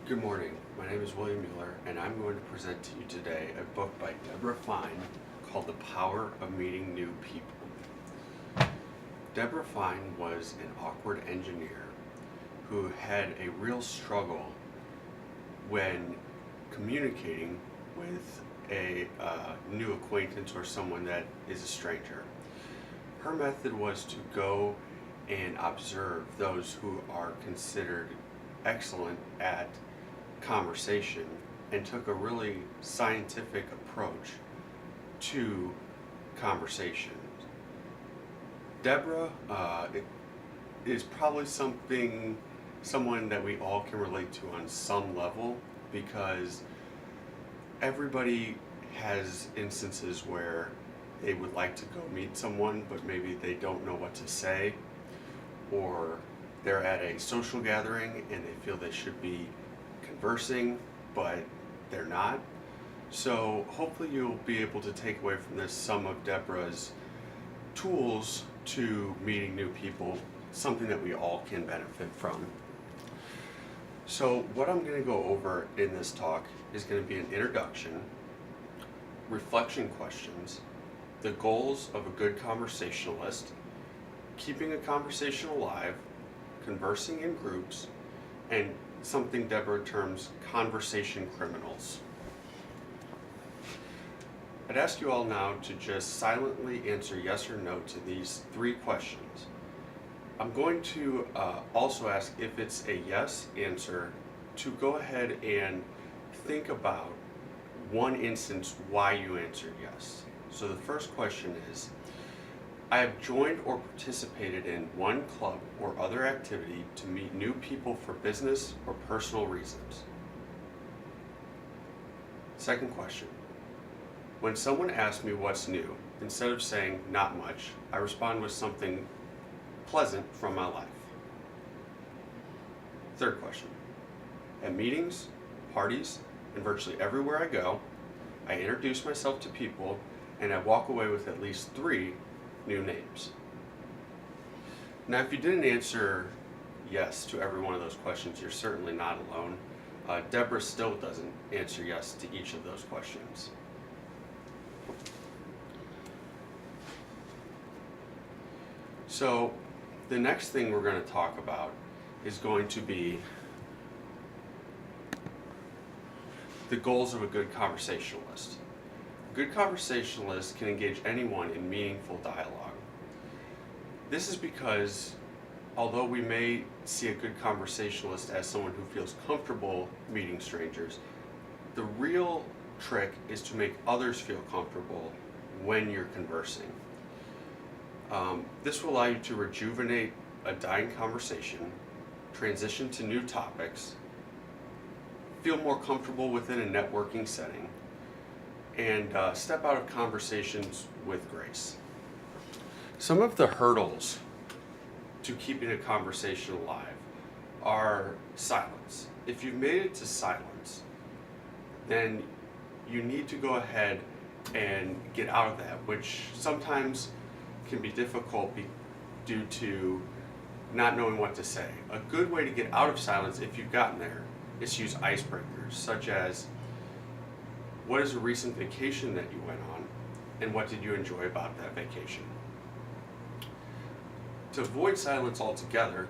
Good morning. My name is William Mueller, and I'm going to present to you today a book by Deborah Fine called The Power of Meeting New People. Deborah Fine was an awkward engineer who had a real struggle when communicating with a new acquaintance or someone that is a stranger. Her method was to go and observe those who are considered excellent at conversation and took a really scientific approach to conversation. Deborah is probably someone that we all can relate to on some level, because everybody has instances where they would like to go meet someone but maybe they don't know what to say, or they're at a social gathering and they feel they should be conversing but they're not. So hopefully you'll be able to take away from this some of Deborah's tools to meeting new people, something that we all can benefit from. So what I'm going to go over in this talk is going to be an introduction, reflection questions, the goals of a good conversationalist, keeping a conversation alive, conversing in groups, and something Deborah terms conversation criminals. I'd ask you all now to just silently answer yes or no to these three questions. I'm going to also ask, if it's a yes answer, to go ahead and think about one instance why you answered yes. So the first question is, I have joined or participated in one club or other activity to meet new people for business or personal reasons. Second question. When someone asks me what's new, instead of saying not much, I respond with something pleasant from my life. Third question. At meetings, parties, and virtually everywhere I go, I introduce myself to people and I walk away with at least 3 new names. Now, if you didn't answer yes to every one of those questions, you're certainly not alone. Deborah still doesn't answer yes to each of those questions. So the next thing we're going to talk about is going to be the goals of a good conversationalist. A good conversationalist can engage anyone in meaningful dialogue. This is because, although we may see a good conversationalist as someone who feels comfortable meeting strangers, the real trick is to make others feel comfortable when you're conversing. This will allow you to rejuvenate a dying conversation, transition to new topics, feel more comfortable within a networking setting, and step out of conversations with grace. Some of the hurdles to keeping a conversation alive are silence. If you've made it to silence, then you need to go ahead and get out of that, which sometimes can be difficult due to not knowing what to say. A good way to get out of silence, if you've gotten there, is to use icebreakers, such as, what is a recent vacation that you went on, and what did you enjoy about that vacation? To avoid silence altogether,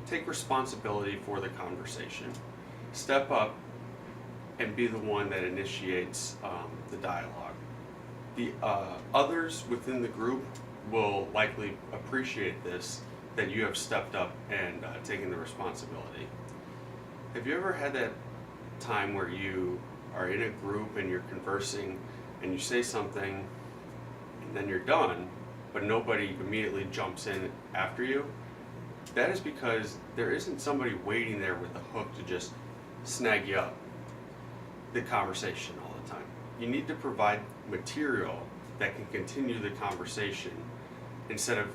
take responsibility for the conversation. Step up and be the one that initiates the dialogue. The others within the group will likely appreciate this, that you have stepped up and taken the responsibility. Have you ever had that time where you are in a group and you're conversing and you say something and then you're done, but nobody immediately jumps in after you? That is because there isn't somebody waiting there with a hook to just snag you up the conversation all the time. You need to provide material that can continue the conversation instead of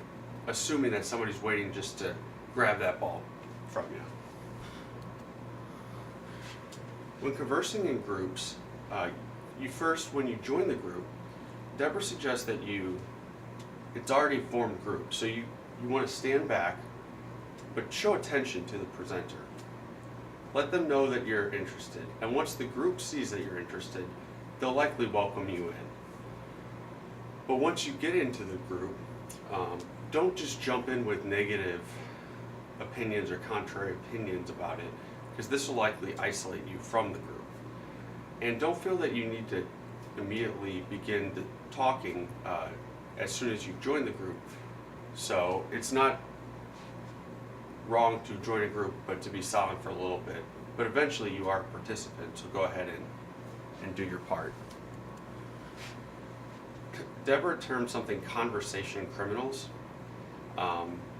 assuming that somebody's waiting just to grab that ball from you. When conversing in groups, when you join the group, Deborah suggests that it's already a formed group, so you want to stand back, but show attention to the presenter. Let them know that you're interested. And once the group sees that you're interested, they'll likely welcome you in. But once you get into the group, don't just jump in with negative opinions or contrary opinions about it, because this will likely isolate you from the group. And don't feel that you need to immediately begin talking as soon as you join the group. So it's not wrong to join a group, but to be silent for a little bit. But eventually you are a participant, so go ahead and do your part. Deborah termed something conversation criminals.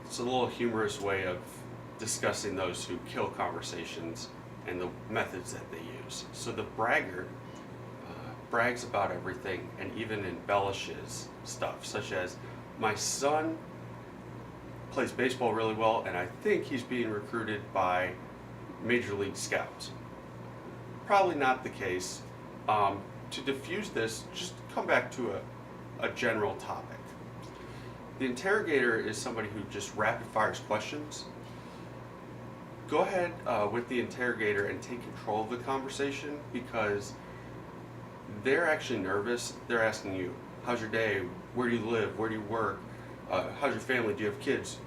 It's a little humorous way of discussing those who kill conversations and the methods that they use. So the braggart brags about everything and even embellishes stuff, such as, my son plays baseball really well and I think he's being recruited by Major League Scouts. Probably not the case. To diffuse this, just come back to a general topic. The interrogator is somebody who just rapid fires questions. Go ahead with the interrogator and take control of the conversation, because they're actually nervous. They're asking you, how's your day? Where do you live? Where do you work? How's your family? Do you have kids?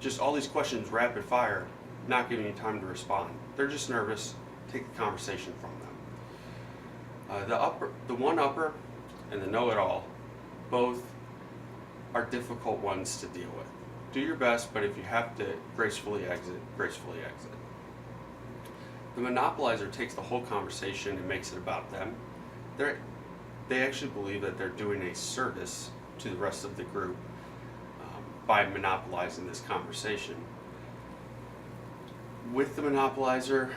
Just all these questions rapid fire, not giving you time to respond. They're just nervous. Take the conversation from them. The one-upper and the know-it-all, both are difficult ones to deal with. Do your best, but if you have to gracefully exit, gracefully exit. The monopolizer takes the whole conversation and makes it about them. They actually believe that they're doing a service to the rest of the group by monopolizing this conversation. With the monopolizer,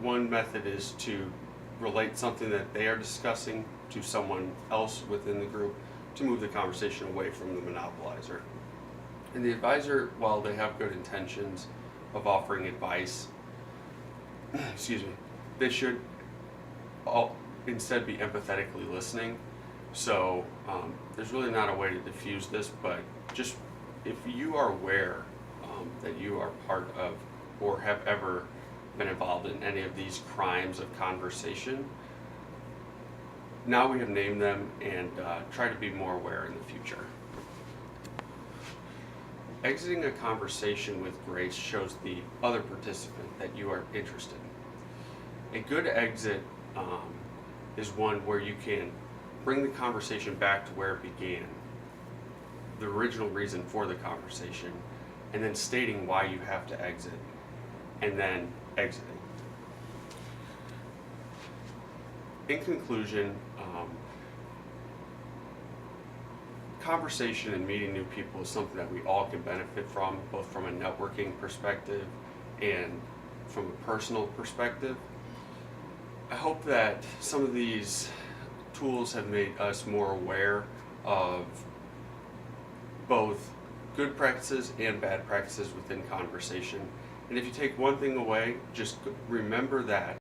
one method is to relate something that they are discussing to someone else within the group to move the conversation away from the monopolizer. And the advisor, while they have good intentions of offering advice, they should instead be empathetically listening. So there's really not a way to diffuse this, but just if you are aware that you are part of or have ever been involved in any of these crimes of conversation, now we have named them, and try to be more aware in the future. Exiting a conversation with grace shows the other participant that you are interested. A good exit is one where you can bring the conversation back to where it began, the original reason for the conversation, and then stating why you have to exit, and then exiting. In conclusion, conversation and meeting new people is something that we all can benefit from, both from a networking perspective and from a personal perspective. I hope that some of these tools have made us more aware of both good practices and bad practices within conversation. And if you take one thing away, just remember that